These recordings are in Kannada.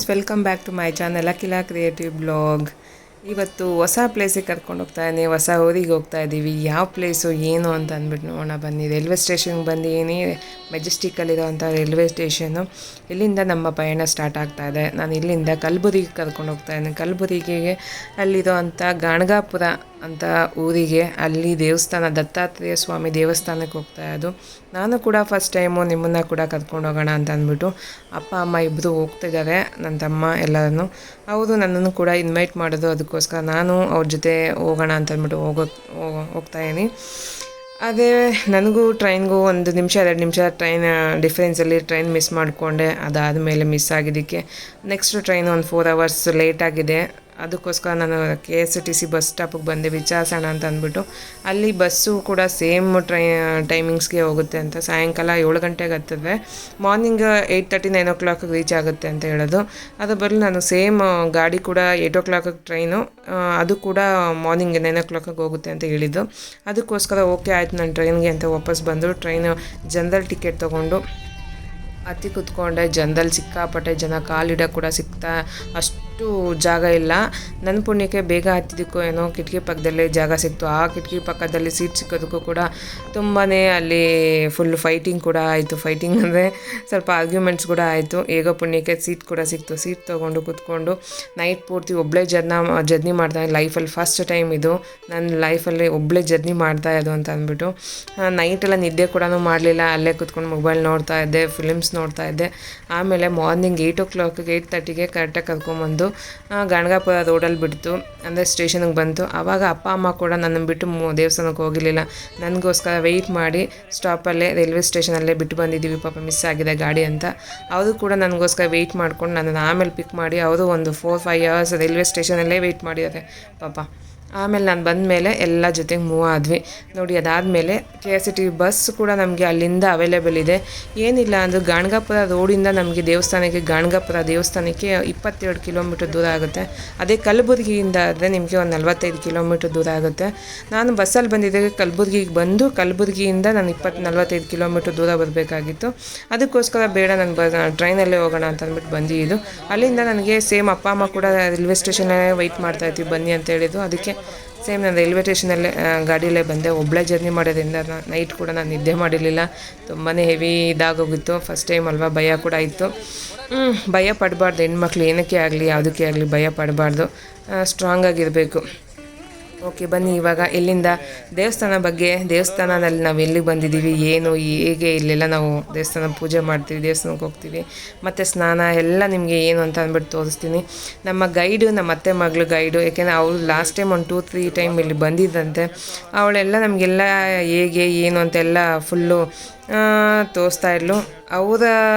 Friends, welcome back to my channel Akhila creative blog. ಇವತ್ತು ಹೊಸ ಪ್ಲೇಸಿಗೆ ಕರ್ಕೊಂಡು ಹೋಗ್ತಾ ಇದ್ದೀನಿ, ಹೊಸ ಊರಿಗೆ ಹೋಗ್ತಾ ಇದ್ದೀವಿ. ಯಾವ ಪ್ಲೇಸು ಏನು ಅಂತ ಅಂದ್ಬಿಟ್ಟು ನೋಡೋಣ ಬನ್ನಿ. ರೈಲ್ವೆ ಸ್ಟೇಷನ್ಗೆ ಬಂದಿದ್ದೀನಿ, ಮೆಜೆಸ್ಟಿಕಲ್ಲಿರೋವಂಥ ರೈಲ್ವೆ ಸ್ಟೇಷನ್ನು. ಇಲ್ಲಿಂದ ನಮ್ಮ ಪಯಣ ಸ್ಟಾರ್ಟ್ ಆಗ್ತಾ ಇದೆ. ನಾನು ಇಲ್ಲಿಂದ ಕಲಬುರಗಿಗೆ ಕರ್ಕೊಂಡು ಹೋಗ್ತಾ ಇದ್ದೀನಿ. ಕಲಬುರಗಿಗೆ ಅಲ್ಲಿರೋ ಅಂಥ ಗಾಣಗಾಪುರ ಅಂತ ಊರಿಗೆ, ಅಲ್ಲಿ ದೇವಸ್ಥಾನ, ದತ್ತಾತ್ರೇಯ ಸ್ವಾಮಿ ದೇವಸ್ಥಾನಕ್ಕೆ ಹೋಗ್ತಾ ಇರೋದು. ನಾನು ಕೂಡ ಫಸ್ಟ್ ಟೈಮು ನಿಮ್ಮನ್ನು ಕೂಡ ಕರ್ಕೊಂಡು ಹೋಗೋಣ ಅಂತ ಅಂದ್ಬಿಟ್ಟು ಅಪ್ಪ ಅಮ್ಮ ಇಬ್ಬರು ಹೋಗ್ತಿದ್ದಾರೆ, ನನ್ನ ತಮ್ಮ ಎಲ್ಲರನ್ನು. ಅವರು ನನ್ನನ್ನು ಕೂಡ ಇನ್ವೈಟ್ ಮಾಡೋದು, ಅದಕ್ಕೋಸ್ಕರ ನಾನು ಅವ್ರ ಜೊತೆ ಹೋಗೋಣ ಅಂತ ಅಂದ್ಬಿಟ್ಟು ಹೋಗ್ತಾಯಿದ್ದೀನಿ. ಅದೇ ನನಗೂ ಟ್ರೈನ್ಗೂ 1 ನಿಮಿಷ 2 ನಿಮಿಷ ಟ್ರೈನ್ ಡಿಫ್ರೆನ್ಸಲ್ಲಿ ಟ್ರೈನ್ ಮಿಸ್ ಮಾಡಿಕೊಂಡೆ. ಅದಾದಮೇಲೆ ಮಿಸ್ ಆಗಿದ್ದಕ್ಕೆ ನೆಕ್ಸ್ಟ್ ಟ್ರೈನ್ 4 ಅವರ್ಸ್ ಲೇಟಾಗಿದೆ. ಅದಕ್ಕೋಸ್ಕರ ನಾನು KSRTC ಬಸ್ ಸ್ಟಾಪಿಗೆ ಬಂದೆ ವಿಚಾರಿಸೋಣ ಅಂತ ಅಂದ್ಬಿಟ್ಟು. ಅಲ್ಲಿ ಬಸ್ಸು ಕೂಡ ಸೇಮ್ ಟೈಮಿಂಗ್ಸ್ಗೆ ಹೋಗುತ್ತೆ ಅಂತ. ಸಾಯಂಕಾಲ 7 ಗಂಟೆಗೆ ಹತ್ತದೆ, ಮಾರ್ನಿಂಗ್ 8:30 9 o'clock ರೀಚ್ ಆಗುತ್ತೆ ಅಂತ ಹೇಳೋದು. ಅದು ಬರಲು ನಾನು ಸೇಮ್ ಗಾಡಿ ಕೂಡ 8 o'clock ಟ್ರೈನು, ಅದು ಕೂಡ ಮಾರ್ನಿಂಗ್ 9 o'clock ಹೋಗುತ್ತೆ ಅಂತ ಹೇಳಿದ್ದು. ಅದಕ್ಕೋಸ್ಕರ ಓಕೆ ಆಯಿತು ನಾನು ಟ್ರೈನ್ಗೆ ಅಂತ ವಾಪಸ್ ಬಂದರು. ಟ್ರೈನು ಜನರಲ್ ಟಿಕೆಟ್ ತೊಗೊಂಡು ಹತ್ತಿ ಕೂತ್ಕೊಂಡೆ. ಜನದಲ್ಲಿ ಸಿಕ್ಕಾಪಟ್ಟೆ ಜನ, ಕಾಲಿಡ ಕೂಡ ಅಷ್ಟು ಜಾಗ ಇಲ್ಲ. ನನ್ನ ಪುಣ್ಯಕ್ಕೆ ಬೇಗ ಹತ್ತಿದ್ದಕ್ಕೂ ಏನೋ ಕಿಟಕಿ ಪಕ್ಕದಲ್ಲೇ ಜಾಗ ಸಿಕ್ತು. ಆ ಕಿಟಕಿ ಪಕ್ಕದಲ್ಲಿ ಸೀಟ್ ಸಿಕ್ಕೋದಕ್ಕೂ ಕೂಡ ತುಂಬಾ ಅಲ್ಲಿ ಫುಲ್ ಫೈಟಿಂಗ್ ಕೂಡ ಆಯಿತು. ಫೈಟಿಂಗ್ ಅಂದರೆ ಸ್ವಲ್ಪ ಆರ್ಗ್ಯುಮೆಂಟ್ಸ್ ಕೂಡ ಆಯಿತು. ಹೇಗೋ ಪುಣ್ಯಕ್ಕೆ ಸೀಟ್ ಕೂಡ ಸಿಕ್ತು. ಸೀಟ್ ತೊಗೊಂಡು ಕೂತ್ಕೊಂಡು ನೈಟ್ ಪೂರ್ತಿ ಒಬ್ಬಳೇ ಜರ್ನಿ ಮಾಡ್ತಾಯಿದ್ದೆ. ಲೈಫಲ್ಲಿ ಫಸ್ಟ್ ಟೈಮ್ ಇದು ನನ್ನ ಲೈಫಲ್ಲಿ ಒಬ್ಬಳೇ ಜರ್ನಿ ಮಾಡ್ತಾಯಿದ್ದು ಅಂತ ಅಂದ್ಬಿಟ್ಟು. ನೈಟೆಲ್ಲ ನಿದ್ದೆ ಕೂಡ ಮಾಡಲಿಲ್ಲ, ಅಲ್ಲೇ ಕೂತ್ಕೊಂಡು ಮೊಬೈಲ್ ನೋಡ್ತಾ ಇದ್ದೆ, ಫಿಲಿಮ್ಸ್ ನೋಡ್ತಾ ಇದ್ದೆ. ಆಮೇಲೆ ಮಾರ್ನಿಂಗ್ 8 o'clock 8:30ಗೆ ಕರೆಕ್ಟಾಗಿ ಕರ್ಕೊಂಬಂದು ಗಾಣಗಾಪುರ ರೋಡಲ್ಲಿ ಬಿಡ್ತು, ಅಂದರೆ ಸ್ಟೇಷನ್ಗೆ ಬಂತು. ಆವಾಗ ಅಪ್ಪ ಅಮ್ಮ ಕೂಡ ನನ್ನನ್ನು ಬಿಟ್ಟು ದೇವಸ್ಥಾನಕ್ಕೆ ಹೋಗಿರಲಿಲ್ಲ. ನನಗೋಸ್ಕರ ವೆಯ್ಟ್ ಮಾಡಿ ಸ್ಟಾಪಲ್ಲೇ ರೈಲ್ವೆ ಸ್ಟೇಷನಲ್ಲೇ ಬಿಟ್ಟು ಬಂದಿದ್ದೀವಿ, ಪಾಪ ಮಿಸ್ ಆಗಿದೆ ಗಾಡಿ ಅಂತ. ಅವರು ಕೂಡ ನನಗೋಸ್ಕರ ವೆಯ್ಟ್ ಮಾಡ್ಕೊಂಡು ನನ್ನನ್ನು ಆಮೇಲೆ ಪಿಕ್ ಮಾಡಿ, ಅವರು ಒಂದು 4-5 hours ರೈಲ್ವೆ ಸ್ಟೇಷನಲ್ಲೇ ವೆಯ್ಟ್ ಮಾಡಿದ್ದಾರೆ ಪಾಪ. ಆಮೇಲೆ ನಾನು ಬಂದ ಮೇಲೆ ಎಲ್ಲ ಜೊತೆಗೆ ಮೂವ್ ಆದ್ವಿ ನೋಡಿ. ಅದಾದಮೇಲೆ KSRTC ಬಸ್ ಕೂಡ ನಮಗೆ ಅಲ್ಲಿಂದ ಅವೈಲೇಬಲ್ ಇದೆ. ಏನಿಲ್ಲ ಅಂದರೆ ಗಾಣಗಾಪುರ ರೋಡಿಂದ ನಮಗೆ ಗಾಣಗಾಪುರ ದೇವಸ್ಥಾನಕ್ಕೆ 22 ಕಿಲೋಮೀಟರ್ ದೂರ ಆಗುತ್ತೆ. ಅದೇ ಕಲಬುರಗಿಯಿಂದ ಆದರೆ ನಿಮಗೆ ಒಂದು 45 ಕಿಲೋಮೀಟರ್ ದೂರ ಆಗುತ್ತೆ. ನಾನು ಬಸ್ಸಲ್ಲಿ ಬಂದಿದ್ದೆ, ಕಲಬುರಗಿಗೆ ಬಂದು ಕಲಬುರಗಿಯಿಂದ ನಾನು 45 ಕಿಲೋಮೀಟರ್ ದೂರ ಬರಬೇಕಾಗಿತ್ತು. ಅದಕ್ಕೋಸ್ಕರ ಬೇಡ, ನಾನು ಟ್ರೈನಲ್ಲೇ ಹೋಗೋಣ ಅಂತ ಅಂದ್ಬಿಟ್ಟು ಬಂದಿದ್ದು. ಅಲ್ಲಿಂದ ನನಗೆ ಸೇಮ್ ಅಪ್ಪ ಅಮ್ಮ ಕೂಡ ರೈಲ್ವೆ ಸ್ಟೇಷನಲ್ಲೇ ವೆಯ್ಟ್ ಮಾಡ್ತಾಯಿರ್ತೀವಿ ಬನ್ನಿ ಅಂತ ಹೇಳಿದ್ದು. ಅದಕ್ಕೆ ಸೇಮ್ ನಾನು ರೈಲ್ವೆ ಸ್ಟೇಷನಲ್ಲೇ ಗಾಡಿಯಲ್ಲೇ ಬಂದೆ. ಒಬ್ಬಳೇ ಜರ್ನಿ ಮಾಡೋದ್ರಿಂದ ನೈಟ್ ಕೂಡ ನಾನು ನಿದ್ದೆ ಮಾಡಿರಲಿಲ್ಲ, ತುಂಬಾ ಹೆವಿ ಇದಾಗೋಗಿತ್ತು. ಫಸ್ಟ್ ಟೈಮ್ ಅಲ್ವಾ, ಭಯ ಕೂಡ ಇತ್ತು. ಭಯ ಪಡಬಾರ್ದು, ಹೆಣ್ಮಕ್ಳು ಏನಕ್ಕೆ ಆಗಲಿ ಯಾವುದಕ್ಕೆ ಆಗಲಿ ಭಯ ಪಡಬಾರ್ದು, ಸ್ಟ್ರಾಂಗಾಗಿರಬೇಕು. ಓಕೆ ಬನ್ನಿ, ಇವಾಗ ಇಲ್ಲಿಂದ ದೇವಸ್ಥಾನದಲ್ಲಿ ನಾವು ಎಲ್ಲಿಗೆ ಬಂದಿದ್ದೀವಿ, ಏನು ಹೇಗೆ, ಇಲ್ಲೆಲ್ಲ ನಾವು ದೇವಸ್ಥಾನ ಪೂಜೆ ಮಾಡ್ತೀವಿ, ದೇವಸ್ಥಾನಕ್ಕೆ ಹೋಗ್ತೀವಿ, ಮತ್ತು ಸ್ನಾನ ಎಲ್ಲ ನಿಮಗೆ ಏನು ಅಂತ ಅಂದ್ಬಿಟ್ಟು ತೋರಿಸ್ತೀನಿ. ನಮ್ಮ ಗೈಡು, ನಮ್ಮ ಅತ್ತೆ ಮಗಳು ಗೈಡು, ಯಾಕೆಂದರೆ ಅವಳು ಲಾಸ್ಟ್ ಟೈಮ್ ಒಂದು 2-3 ಟೈಮ್ ಇಲ್ಲಿ ಬಂದಿದ್ದಂತೆ. ಅವಳೆಲ್ಲ ನಮಗೆಲ್ಲ ಹೇಗೆ ಏನು ಅಂತೆಲ್ಲ ಫುಲ್ಲು ತೋರಿಸ್ತಾ ಇದ್ಲು. ಅವರ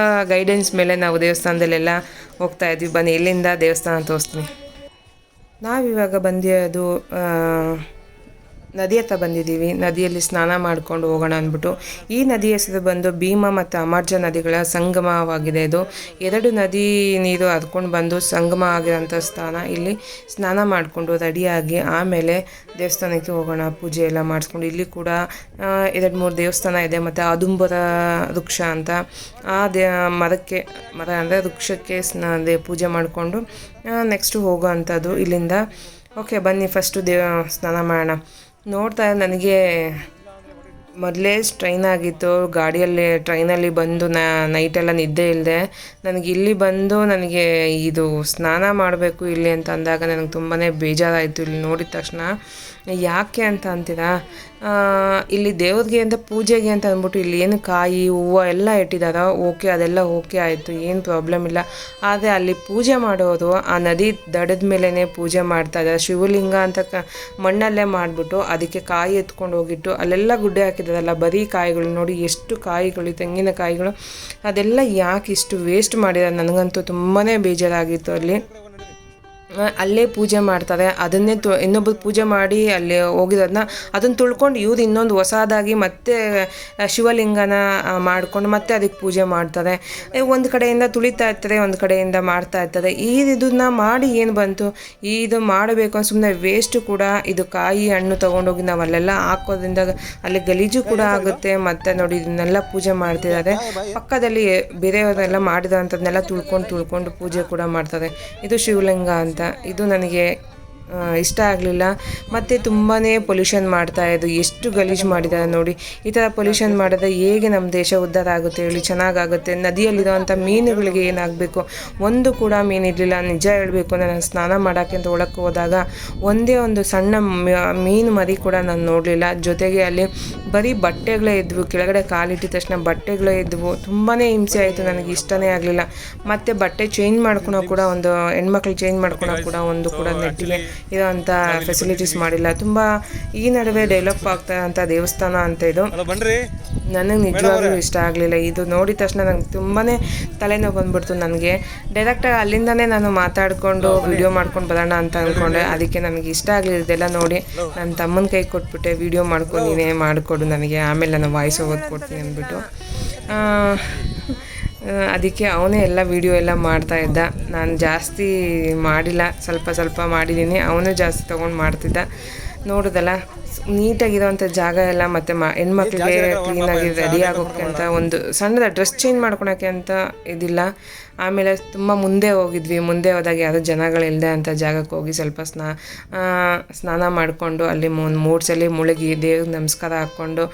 ಗೈಡೆನ್ಸ್ ಮೇಲೆ ನಾವು ದೇವಸ್ಥಾನದಲ್ಲೆಲ್ಲ ಹೋಗ್ತಾಯಿದ್ವಿ. ಬನ್ನಿ ಇಲ್ಲಿಂದ ದೇವಸ್ಥಾನ ತೋರಿಸ್ತೀನಿ. ನಾವಿವಾಗ ಬಂದಿರೋದು ನದಿ ಹತ್ರ ಬಂದಿದ್ದೀವಿ. ನದಿಯಲ್ಲಿ ಸ್ನಾನ ಮಾಡ್ಕೊಂಡು ಹೋಗೋಣ ಅಂದ್ಬಿಟ್ಟು. ಈ ನದಿ ಹೆಸರು ಬಂದು ಭೀಮಾ ಮತ್ತು ಅಮರ್ಜ ನದಿಗಳ ಸಂಗಮವಾಗಿದೆ. ಇದು 2 ನದಿ ನೀರು ಹರ್ಕೊಂಡು ಬಂದು ಸಂಗಮ ಆಗಿರೋಂಥ ಸ್ಥಾನ. ಇಲ್ಲಿ ಸ್ನಾನ ಮಾಡಿಕೊಂಡು ರೆಡಿಯಾಗಿ ಆಮೇಲೆ ದೇವಸ್ಥಾನಕ್ಕೆ ಹೋಗೋಣ, ಪೂಜೆ ಎಲ್ಲ ಮಾಡಿಸ್ಕೊಂಡು. ಇಲ್ಲಿ ಕೂಡ 2-3 ದೇವಸ್ಥಾನ ಇದೆ. ಮತ್ತು ಅದುಂಬರ ವೃಕ್ಷ ಅಂತ ಆ ಮರ ಅಂದರೆ ವೃಕ್ಷಕ್ಕೆ ಪೂಜೆ ಮಾಡಿಕೊಂಡು ನೆಕ್ಸ್ಟು ಹೋಗೋ ಅಂಥದ್ದು ಇಲ್ಲಿಂದ. ಓಕೆ ಬನ್ನಿ, ಫಸ್ಟು ಸ್ನಾನ ಮಾಡೋಣ. ನೋಡ್ತಾ ನನಗೆ ಮೊದಲೇ ಸ್ಟ್ರೈನ್ ಆಗಿತ್ತು ಟ್ರೈನಲ್ಲಿ ಬಂದು ನೈಟೆಲ್ಲ ನಿದ್ದೆ ಇಲ್ಲದೆ ನನಗೆ ಇಲ್ಲಿ ಬಂದು ನನಗೆ ಇದು ಸ್ನಾನ ಮಾಡಬೇಕು ಇಲ್ಲಿ ಅಂತ ಅಂದಾಗ ನನಗೆ ತುಂಬಾ ಬೇಜಾರಾಯಿತು. ಇಲ್ಲಿ ನೋಡಿದ ತಕ್ಷಣ ಯಾಕೆ ಅಂತ ಅಂತೀರಾ, ಇಲ್ಲಿ ದೇವ್ರಿಗೆ ಅಂತ ಪೂಜೆಗೆ ಅಂತ ಅಂದ್ಬಿಟ್ಟು ಇಲ್ಲಿ ಏನು ಕಾಯಿ ಹೂವು ಎಲ್ಲ ಇಟ್ಟಿದ್ದಾರೋ ಓಕೆ, ಅದೆಲ್ಲ ಓಕೆ ಆಯಿತು, ಏನು ಪ್ರಾಬ್ಲಮ್ ಇಲ್ಲ. ಆದರೆ ಅಲ್ಲಿ ಪೂಜೆ ಮಾಡೋರು ಆ ನದಿ ದಡದ ಮೇಲೇ ಪೂಜೆ ಮಾಡ್ತಾ ಇದ್ದಾರೆ. ಶಿವಲಿಂಗ ಅಂತ ಮಣ್ಣಲ್ಲೇ ಮಾಡಿಬಿಟ್ಟು ಅದಕ್ಕೆ ಕಾಯಿ ಎತ್ಕೊಂಡು ಹೋಗಿಟ್ಟು ಅಲ್ಲೆಲ್ಲ ಗುಡ್ಡೆ ಹಾಕಿದಾರಲ್ಲ, ಬರೀ ಕಾಯಿಗಳು ನೋಡಿ, ಎಷ್ಟು ಕಾಯಿಗಳು, ತೆಂಗಿನಕಾಯಿಗಳು, ಅದೆಲ್ಲ ಯಾಕೆ ಇಷ್ಟು ವೇಸ್ಟ್ ಮಾಡಿದ್ದಾರೆ. ನನಗಂತೂ ತುಂಬಾ ಬೇಜಾರಾಗಿತ್ತು ಅಲ್ಲಿ. ಅಲ್ಲೇ ಪೂಜೆ ಮಾಡ್ತಾರೆ. ಅದನ್ನೇ ಇನ್ನೊಬ್ಬರು ಪೂಜೆ ಮಾಡಿ ಅಲ್ಲಿ ಹೋಗಿರೋದನ್ನ ಅದನ್ನು ತುಳ್ಕೊಂಡು ಇವ್ರು ಇನ್ನೊಂದು ಹೊಸದಾಗಿ ಮತ್ತೆ ಶಿವಲಿಂಗನ ಮಾಡ್ಕೊಂಡು ಮತ್ತೆ ಅದಕ್ಕೆ ಪೂಜೆ ಮಾಡ್ತಾರೆ. ಒಂದು ಕಡೆಯಿಂದ ತುಳಿತಾ ಇರ್ತಾರೆ, ಒಂದು ಕಡೆಯಿಂದ ಮಾಡ್ತಾ ಇರ್ತಾರೆ. ಇದನ್ನ ಮಾಡಿ ಏನು ಬಂತು, ಇದು ಮಾಡಬೇಕು ಅಂತ ಸುಮ್ಮನೆ ವೇಸ್ಟು ಕೂಡ. ಇದು ಕಾಯಿ ಹಣ್ಣು ತೊಗೊಂಡೋಗಿ ನಾವು ಅಲ್ಲೆಲ್ಲ ಹಾಕೋದ್ರಿಂದ ಅಲ್ಲಿ ಗಲೀಜು ಕೂಡ ಆಗುತ್ತೆ. ಮತ್ತು ನೋಡಿ ಇದನ್ನೆಲ್ಲ ಪೂಜೆ ಮಾಡ್ತಿದ್ದಾರೆ. ಪಕ್ಕದಲ್ಲಿ ಬೇರೆಯವರೆಲ್ಲ ಮಾಡಿರೋಂಥದ್ದನ್ನೆಲ್ಲ ತುಳ್ಕೊಂಡು ಪೂಜೆ ಕೂಡ ಮಾಡ್ತಾರೆ. ಇದು ಶಿವಲಿಂಗ ಅಂತ. ಇದು ನನಗೆ ಇಷ್ಟ ಆಗಲಿಲ್ಲ. ಮತ್ತು ತುಂಬಾ ಪೊಲ್ಯೂಷನ್ ಮಾಡ್ತಾಯಿದ್ದು, ಎಷ್ಟು ಗಲೀಜು ಮಾಡಿದ್ದಾರೆ ನೋಡಿ. ಈ ಥರ ಪೊಲ್ಯೂಷನ್ ಮಾಡಿದ್ರೆ ಹೇಗೆ ನಮ್ಮ ದೇಶ ಉದ್ಧಾರ ಆಗುತ್ತೆ ಹೇಳಿ, ಚೆನ್ನಾಗಾಗುತ್ತೆ? ನದಿಯಲ್ಲಿರೋವಂಥ ಮೀನುಗಳಿಗೆ ಏನಾಗಬೇಕು, ಒಂದು ಕೂಡ ಮೀನಿರಲಿಲ್ಲ. ನಿಜ ಹೇಳಬೇಕು, ನಾನು ಸ್ನಾನ ಮಾಡೋಕ್ಕೆ ಅಂತ ಒಳಕ್ಕೆ ಹೋದಾಗ ಒಂದೇ ಒಂದು ಸಣ್ಣ ಮೀನು ಮರಿ ಕೂಡ ನಾನು ನೋಡಲಿಲ್ಲ. ಜೊತೆಗೆ ಅಲ್ಲಿ ಬರೀ ಬಟ್ಟೆಗಳೇ ಇದ್ವು, ಕೆಳಗಡೆ ಕಾಲಿಟ್ಟಿದ ತಕ್ಷಣ ಬಟ್ಟೆಗಳೇ ಇದ್ವು. ತುಂಬಾ ಹಿಂಸೆ ಆಯಿತು, ನನಗೆ ಇಷ್ಟನೇ ಆಗಲಿಲ್ಲ. ಮತ್ತು ಬಟ್ಟೆ ಚೇಂಜ್ ಮಾಡ್ಕೊಳೋ ಕೂಡ ಒಂದು ಹೆಣ್ಮಕ್ಳು ಚೇಂಜ್ ಮಾಡ್ಕೊಳೋ ಕೂಡ ಒಂದು ಕೂಡ ನೆಟ್ಟಿಗೆ ಇರೋಂಥ ಫೆಸಿಲಿಟೀಸ್ ಮಾಡಿಲ್ಲ. ತುಂಬ ಈ ನಡುವೆ ಡೆವಲಪ್ ಆಗ್ತಾ ಇರೋಂಥ ದೇವಸ್ಥಾನ ಅಂತ ಇದು. ನನಗೆ ನಿಜವಾಗ್ಲೂ ಇಷ್ಟ ಆಗಲಿಲ್ಲ. ಇದು ನೋಡಿದ ತಕ್ಷಣ ನನಗೆ ತುಂಬಾ ತಲೆನೋವು ಬಂದ್ಬಿಡ್ತು. ನನಗೆ ಡೈರೆಕ್ಟಾಗಿ ಅಲ್ಲಿಂದನೇ ನಾನು ಮಾತಾಡಿಕೊಂಡು ವಿಡಿಯೋ ಮಾಡ್ಕೊಂಡು ಬರೋಣ ಅಂತ ಅಂದ್ಕೊಂಡೆ. ಅದಕ್ಕೆ ನನಗೆ ಇಷ್ಟ ಆಗಲಿಲ್ಲ. ಇದೆಲ್ಲ ನೋಡಿ ನನ್ನ ತಮ್ಮನ ಕೈ ಕೊಟ್ಬಿಟ್ಟೆ, ವಿಡಿಯೋ ಮಾಡ್ಕೊಂಡು ನೀನೇ ಮಾಡಿಕೊಡು ನನಗೆ, ಆಮೇಲೆ ನಾನು ವಾಯ್ಸ್ ಓವರ್ ಕೊಡ್ತೀನಿ ಅಂದ್ಬಿಟ್ಟು. ಅದಕ್ಕೆ ಅವನೇ ಎಲ್ಲ ವೀಡಿಯೋ ಎಲ್ಲ ಮಾಡ್ತಾಯಿದ್ದ. ನಾನು ಜಾಸ್ತಿ ಮಾಡಿಲ್ಲ, ಸ್ವಲ್ಪ ಮಾಡಿದ್ದೀನಿ. ಅವನು ಜಾಸ್ತಿ ತೊಗೊಂಡು ಮಾಡ್ತಿದ್ದ. ನೋಡೋದಲ್ಲ, ನೀಟಾಗಿರೋವಂಥ ಜಾಗ ಎಲ್ಲ. ಮತ್ತು ಹೆಣ್ಮಕ್ಳಿಗೆ ಕ್ಲೀನಾಗಿ ರೆಡಿ ಆಗೋಕ್ಕೆ ಅಂತ ಒಂದು ಸಣ್ಣದ ಡ್ರೆಸ್ ಚೇಂಜ್ ಮಾಡ್ಕೊಳಕ್ಕೆ ಅಂತ ಇದಿಲ್ಲ. ಆಮೇಲೆ ತುಂಬ ಮುಂದೆ ಹೋಗಿದ್ವಿ. ಮುಂದೆ ಹೋದಾಗ ಯಾರೂ ಜನಗಳಿಲ್ಲದೆ ಅಂಥ ಜಾಗಕ್ಕೆ ಹೋಗಿ ಸ್ವಲ್ಪ ಸ್ನಾನ ಮಾಡಿಕೊಂಡು ಅಲ್ಲಿ 3 ಸಲ ಮುಳುಗಿ ದೇವ್ರಿಗೆ ನಮಸ್ಕಾರ ಹಾಕ್ಕೊಂಡು,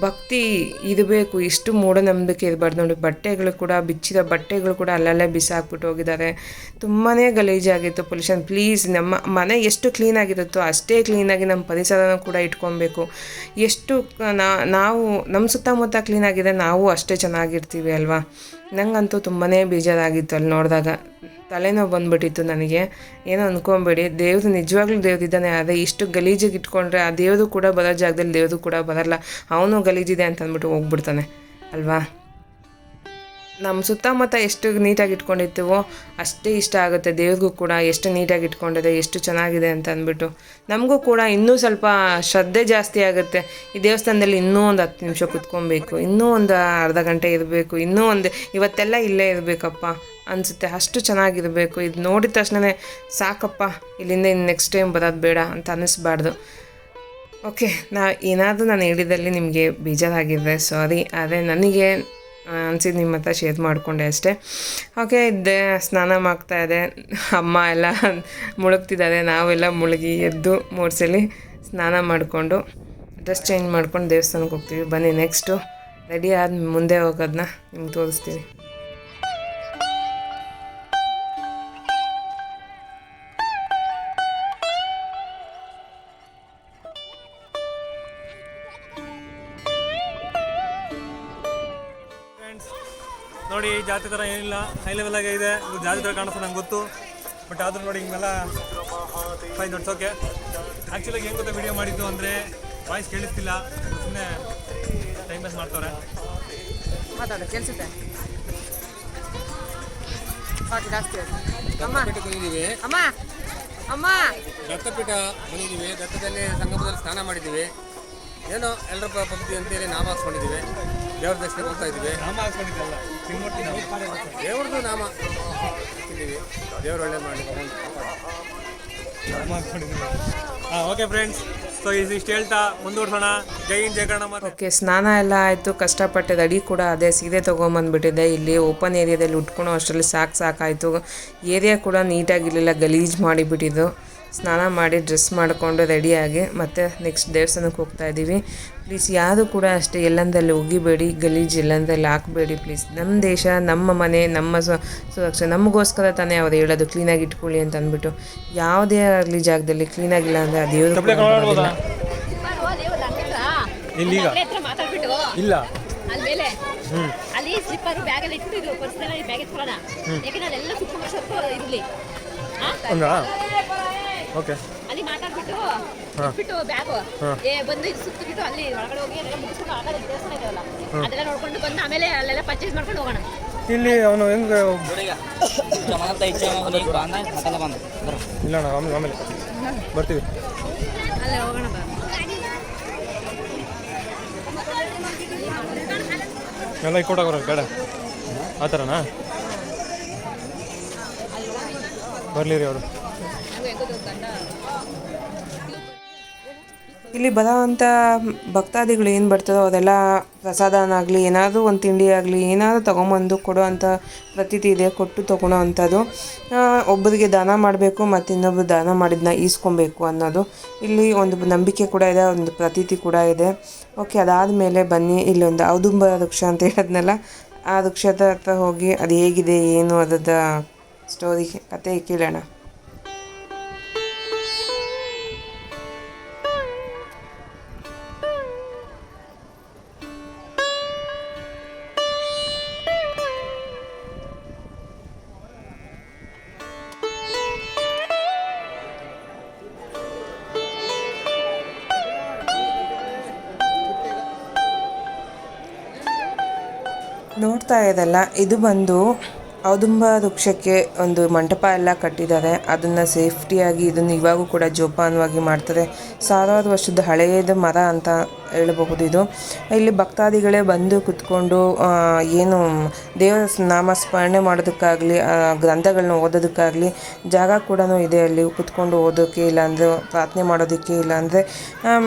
ಭಕ್ತಿ ಇರಬೇಕು, ಇಷ್ಟು ಮೂಢನಂಬಿಕೆ ಇರಬಾರ್ದು ನೋಡಿ. ಬಟ್ಟೆಗಳು ಕೂಡ ಬಿಚ್ಚಿದ ಬಟ್ಟೆಗಳು ಕೂಡ ಅಲ್ಲಲ್ಲೇ ಬಿಸಾಕ್ಬಿಟ್ಟು ಹೋಗಿದ್ದಾರೆ. ತುಂಬಾ ಗಲೀಜಾಗಿತ್ತು. ಪೊಲ್ಯೂಷನ್. ಪ್ಲೀಸ್, ನಮ್ಮ ಮನೆ ಎಷ್ಟು ಕ್ಲೀನಾಗಿರುತ್ತೋ ಅಷ್ಟೇ ಕ್ಲೀನಾಗಿ ನಮ್ಮ ಪರಿಸರನೂ ಕೂಡ ಇಟ್ಕೊಬೇಕು. ಎಷ್ಟು ನಾವು ನಮ್ಮ ಸುತ್ತಮುತ್ತ ಕ್ಲೀನಾಗಿದೆ, ನಾವು ಅಷ್ಟೇ ಚೆನ್ನಾಗಿರ್ತೀವಿ ಅಲ್ವಾ? ನನಗಂತೂ ತುಂಬಾ ಬೇಜಾರಾಗಿತ್ತು ಅಲ್ಲಿ ನೋಡಿದಾಗ. ತಲೆನೋವು ಬಂದುಬಿಟ್ಟಿತ್ತು ನನಗೆ. ಏನೋ ಅಂದ್ಕೊಬೇಡಿ, ದೇವ್ರು ನಿಜವಾಗ್ಲೂ ದೇವ್ರಿದ್ದಾನೆ. ಆದರೆ ಇಷ್ಟು ಗಲೀಜಿಗೆ ಇಟ್ಕೊಂಡ್ರೆ ಆ ದೇವರು ಕೂಡ ಬರೋ ಜಾಗದಲ್ಲಿ ದೇವರು ಕೂಡ ಬರಲ್ಲ. ಅವನು ಗಲೀಜಿದೆ ಅಂತ ಅಂದ್ಬಿಟ್ಟು ಹೋಗ್ಬಿಡ್ತಾನೆ ಅಲ್ವಾ? ನಮ್ಮ ಸುತ್ತಮುತ್ತ ಎಷ್ಟು ನೀಟಾಗಿ ಇಟ್ಕೊಂಡಿರ್ತೀವೋ ಅಷ್ಟೇ ಇಷ್ಟ ಆಗುತ್ತೆ ದೇವ್ರಿಗೂ ಕೂಡ. ಎಷ್ಟು ನೀಟಾಗಿ ಇಟ್ಕೊಂಡಿದೆ, ಎಷ್ಟು ಚೆನ್ನಾಗಿದೆ ಅಂತ ಅಂದ್ಬಿಟ್ಟು ನಮಗೂ ಕೂಡ ಇನ್ನೂ ಸ್ವಲ್ಪ ಶ್ರದ್ಧೆ ಜಾಸ್ತಿ ಆಗುತ್ತೆ. ಈ ದೇವಸ್ಥಾನದಲ್ಲಿ ಇನ್ನೂ ಒಂದು 10 ನಿಮಿಷ ಕುತ್ಕೊಬೇಕು, ಇನ್ನೂ ಒಂದು ಅರ್ಧ ಗಂಟೆ ಇರಬೇಕು, ಇನ್ನೂ ಒಂದು ಇವತ್ತೆಲ್ಲ ಇಲ್ಲೇ ಇರಬೇಕಪ್ಪ ಅನಿಸುತ್ತೆ. ಅಷ್ಟು ಚೆನ್ನಾಗಿರಬೇಕು. ಇದು ನೋಡಿದ ತಕ್ಷಣವೇ ಸಾಕಪ್ಪ, ಇಲ್ಲಿಂದ ಇನ್ನು ನೆಕ್ಸ್ಟ್ ಟೈಮ್ ಬರೋದು ಬೇಡ ಅಂತ ಅನ್ನಿಸ್ಬಾರ್ದು. ಓಕೆ, ಏನಾದರೂ ನಾನು ಹೇಳಿದಲ್ಲಿ ನಿಮಗೆ ಬೇಜಾರಾಗಿದ್ದರೆ ಸಾರಿ. ಆದರೆ ನನಗೆ ಅನಿಸಿದ್ದು ನಿಮ್ಮ ಹತ್ರ ಶೇರ್ ಮಾಡಿಕೊಂಡೆ ಅಷ್ಟೇ. ಓಕೆ, ಸ್ನಾನ ಮಾಡ್ತಾಯಿದೆ. ಅಮ್ಮ ಎಲ್ಲ ಮುಳುಗ್ತಿದ್ದಾರೆ. ನಾವೆಲ್ಲ ಮುಳುಗಿ ಎದ್ದು 3 ಸಲ ಸ್ನಾನ ಮಾಡಿಕೊಂಡು ಡ್ರೆಸ್ ಚೇಂಜ್ ಮಾಡ್ಕೊಂಡು ದೇವಸ್ಥಾನಕ್ಕೆ ಹೋಗ್ತೀವಿ. ಬನ್ನಿ, ನೆಕ್ಸ್ಟು ರೆಡಿ ಆದ ಮುಂದೆ ಹೋಗೋದನ್ನ ನಿಮ್ಗೆ ತೋರಿಸ್ತೀನಿ. ನೋಡಿ, ಜಾತಿ ಥರ ಏನಿಲ್ಲ, ಹೈ ಲೆವೆಲಾಗೆ ಇದೆ. ಇದು ಜಾತಿ ಥರ ಕಾಣಿಸ್ತದೆ ನಂಗೆ ಗೊತ್ತು. ಬಟ್ ಆದರೂ ನೋಡಿ ಹಿಂಗೆಲ್ಲ ಫೈನ್ ಓಕೆ. ಆ್ಯಕ್ಚುಲಾಗಿ ಏನು ಗೊತ್ತಾ ವಿಡಿಯೋ ಮಾಡಿದ್ದು ಅಂದರೆ ವಾಯ್ಸ್ ಕೇಳಿಸ್ತಿಲ್ಲ, ಸುಮ್ಮನೆ ಟೈಮ್ ಪಾಸ್ ಮಾಡ್ತಾರೆ. ಕೇಳಿಸುತ್ತೆ ದತ್ತಪೀಠ ಬಂದಿದ್ದೀವಿ. ದತ್ತದಲ್ಲಿ ಸಂಗಮದಲ್ಲಿ ಸ್ನಾನ ಮಾಡಿದ್ದೀವಿ. ಏನೋ ಎಲ್ಲರ ಪದ್ಧತಿ ಅಂತೇಳಿ ನಾಮ ಹಾಕ್ಸ್ಕೊಂಡಿದ್ದೀವಿ. ದೇವ್ರ ದರ್ಶನ ಹೋಗ್ತಾ ಇದ್ದೀವಿ. ನಾಮ ಹಾಕ್ಸ್ಕೊಂಡಿದ್ದಲ್ಲ, ದೇವ್ರದ್ದು ನಾಮ ಹಾಕಿದ್ದೀವಿ. ದೇವ್ರು ಒಳ್ಳೆ ಮಾಡಿ ನಾಮ ಹಾಕ್ಸ್ಕೊಂಡಿದ್ದೀವಿ. ಓಕೆ ಫ್ರೆಂಡ್ಸ್, ಸೊ ಇಷ್ಟು ಹೇಳ್ತಾ ಮುಂದುವರ್ಸೋಣ. ಜೈ ಹಿಂದ್, ಜೈ ಕನ್ನಡ. ಓಕೆ, ಸ್ನಾನ ಎಲ್ಲ ಆಯಿತು. ಕಷ್ಟಪಟ್ಟೆ ರೆಡಿ ಕೂಡ ಅದೇ ಸೀರೆ ತೊಗೊಂಬಂದ್ಬಿಟ್ಟಿದ್ದೆ. ಇಲ್ಲಿ ಓಪನ್ ಏರಿಯಾದಲ್ಲಿ ಉಟ್ಕೊಳೋ ಅಷ್ಟರಲ್ಲಿ ಸಾಕಾಯಿತು. ಏರಿಯಾ ಕೂಡ ನೀಟಾಗಿರಲಿಲ್ಲ, ಗಲೀಜು ಮಾಡಿಬಿಟ್ಟಿದ್ದು. ಸ್ನಾನ ಮಾಡಿ ಡ್ರೆಸ್ ಮಾಡಿಕೊಂಡು ರೆಡಿಯಾಗಿ ಮತ್ತೆ ನೆಕ್ಸ್ಟ್ ದೇವಸ್ಥಾನಕ್ಕೆ ಹೋಗ್ತಾಯಿದ್ದೀವಿ. ಪ್ಲೀಸ್ ಯಾರು ಕೂಡ ಅಷ್ಟೇ ಎಲ್ಲಂದಲ್ಲಿ ಒಗಿಬೇಡಿ, ಗಲೀಜು ಎಲ್ಲಂದಲ್ಲಿ ಹಾಕಬೇಡಿ ಪ್ಲೀಸ್. ನಮ್ಮ ದೇಶ, ನಮ್ಮ ಮನೆ, ನಮ್ಮ ಸುರಕ್ಷೆ, ನಮಗೋಸ್ಕರ ತಾನೇ ಅವ್ರು ಹೇಳೋದು ಕ್ಲೀನಾಗಿ ಇಟ್ಕೊಳ್ಳಿ ಅಂತ ಅಂದ್ಬಿಟ್ಟು. ಯಾವುದೇ ಆಗಲಿ ಜಾಗದಲ್ಲಿ ಕ್ಲೀನಾಗಿಲ್ಲ ಅಂದರೆ ಅದು ದೇವರು ಇಲ್ಲ. ಅಲ್ಲಿ ಸ್ಲಿಪ್ಪರ್ ಬ್ಯಾಗ್ ಅಲ್ಲಿ ಇಟ್ಟು ಇದು ಪರ್ಸನಲ್ ಆಗಿ ಬ್ಯಾಗ್ ಇಟ್ಕೊಳ್ಳೋಣ. ಯಾಕಂದ್ರೆ ಅದೆಲ್ಲ ಸುತ್ತ ಇರಲಿ. ಓಕೆ, ಅಲ್ಲಿ ಮಾತಾಡ್ಬಿಟ್ಟು ಬಿಟ್ಟು ಬ್ಯಾಗ್ ಬಂದು ಇದು ಸುತ್ತಬಿಟ್ಟು ಅಲ್ಲಿ ಒಳಗಡೆ ಹೋಗಿ ಎಲ್ಲ ಮುಗಿಸ್ಕೊಂಡು ಆಗ ದೇವಸ್ಥಾನ ಇದೆಯಲ್ಲ ಅದೆಲ್ಲ ನೋಡ್ಕೊಂಡು ಬಂದು ಆಮೇಲೆ ಅಲ್ಲೆಲ್ಲ ಪರ್ಚೇಸ್ ಮಾಡ್ಕೊಂಡು ಹೋಗೋಣ. ಇಲ್ಲಿ ಅವನು ಹೆಂಗೆ ಬಂದು ಇಲ್ಲ ಅಣ್ಣ ಆಮೇಲೆ ಬರ್ತೀವಿ. ಅಲ್ಲೇ ಹೋಗೋಣ ಬಾ. ಎಲ್ಲ ಈ ಕೊಟ್ಟಾಗೋರ ಬೇಡ ಆ ಥರನಾ ಬರಲಿ ರೀ ಅವರು. ಇಲ್ಲಿ ಬರೋವಂಥ ಭಕ್ತಾದಿಗಳು ಏನು ಬರ್ತದೋ ಅದೆಲ್ಲ ಪ್ರಸಾದನಾಗಲಿ ಏನಾದರೂ ಒಂದು ತಿಂಡಿ ಆಗಲಿ ಏನಾದರೂ ತೊಗೊಂಬಂದು ಕೊಡೋ ಅಂಥ ಪ್ರತೀತಿ ಇದೆ, ಕೊಟ್ಟು ತೊಗೊಳೋ ಅಂಥದ್ದು. ಒಬ್ಬರಿಗೆ ದಾನ ಮಾಡಬೇಕು ಮತ್ತು ಇನ್ನೊಬ್ಬರು ದಾನ ಮಾಡಿದ್ದನ್ನ ಈಸ್ಕೊಬೇಕು ಅನ್ನೋದು ಇಲ್ಲಿ ಒಂದು ನಂಬಿಕೆ ಕೂಡ ಇದೆ, ಒಂದು ಪ್ರತೀತಿ ಕೂಡ ಇದೆ. ಓಕೆ, ಅದಾದಮೇಲೆ ಬನ್ನಿ ಇಲ್ಲೊಂದು ಔದುಂಬ ವೃಕ್ಷ ಅಂತ ಹೇಳಿದ್ನಲ್ಲ, ಆ ವೃಕ್ಷದ ಹತ್ರ ಹೋಗಿ ಅದು ಹೇಗಿದೆ ಏನು ಅದರ ಸ್ಟೋರಿ ಕತೆ ಕೇಳೋಣ. ನೋಡ್ತಾ ಇದ್ದಲ್ಲ, ಇದು ಬಂದು ಔದುಂಬ ವೃಕ್ಷಕ್ಕೆ ಒಂದು ಮಂಟಪ ಎಲ್ಲ ಕಟ್ಟಿದ್ದಾರೆ. ಅದನ್ನು ಸೇಫ್ಟಿಯಾಗಿ ಇದನ್ನು ಇವಾಗೂ ಕೂಡ ಜೋಪಾನವಾಗಿ ಮಾಡ್ತಾರೆ. ಸಾವಿರಾರು ವರ್ಷದ ಹಳೆಯದ ಮರ ಅಂತ ಹೇಳಬಹುದು. ಇದು ಇಲ್ಲಿ ಭಕ್ತಾದಿಗಳೇ ಬಂದು ಕುತ್ಕೊಂಡು ಏನು ದೇವರ ನಾಮಸ್ಮರಣೆ ಮಾಡೋದಕ್ಕಾಗಲಿ ಗ್ರಂಥಗಳನ್ನ ಓದೋದಕ್ಕಾಗಲಿ ಜಾಗ ಕೂಡ ಇದೆ. ಅಲ್ಲಿ ಕುತ್ಕೊಂಡು ಓದೋಕ್ಕೆ, ಇಲ್ಲಾಂದರೆ ಪ್ರಾರ್ಥನೆ ಮಾಡೋದಕ್ಕೆ, ಇಲ್ಲಾಂದರೆ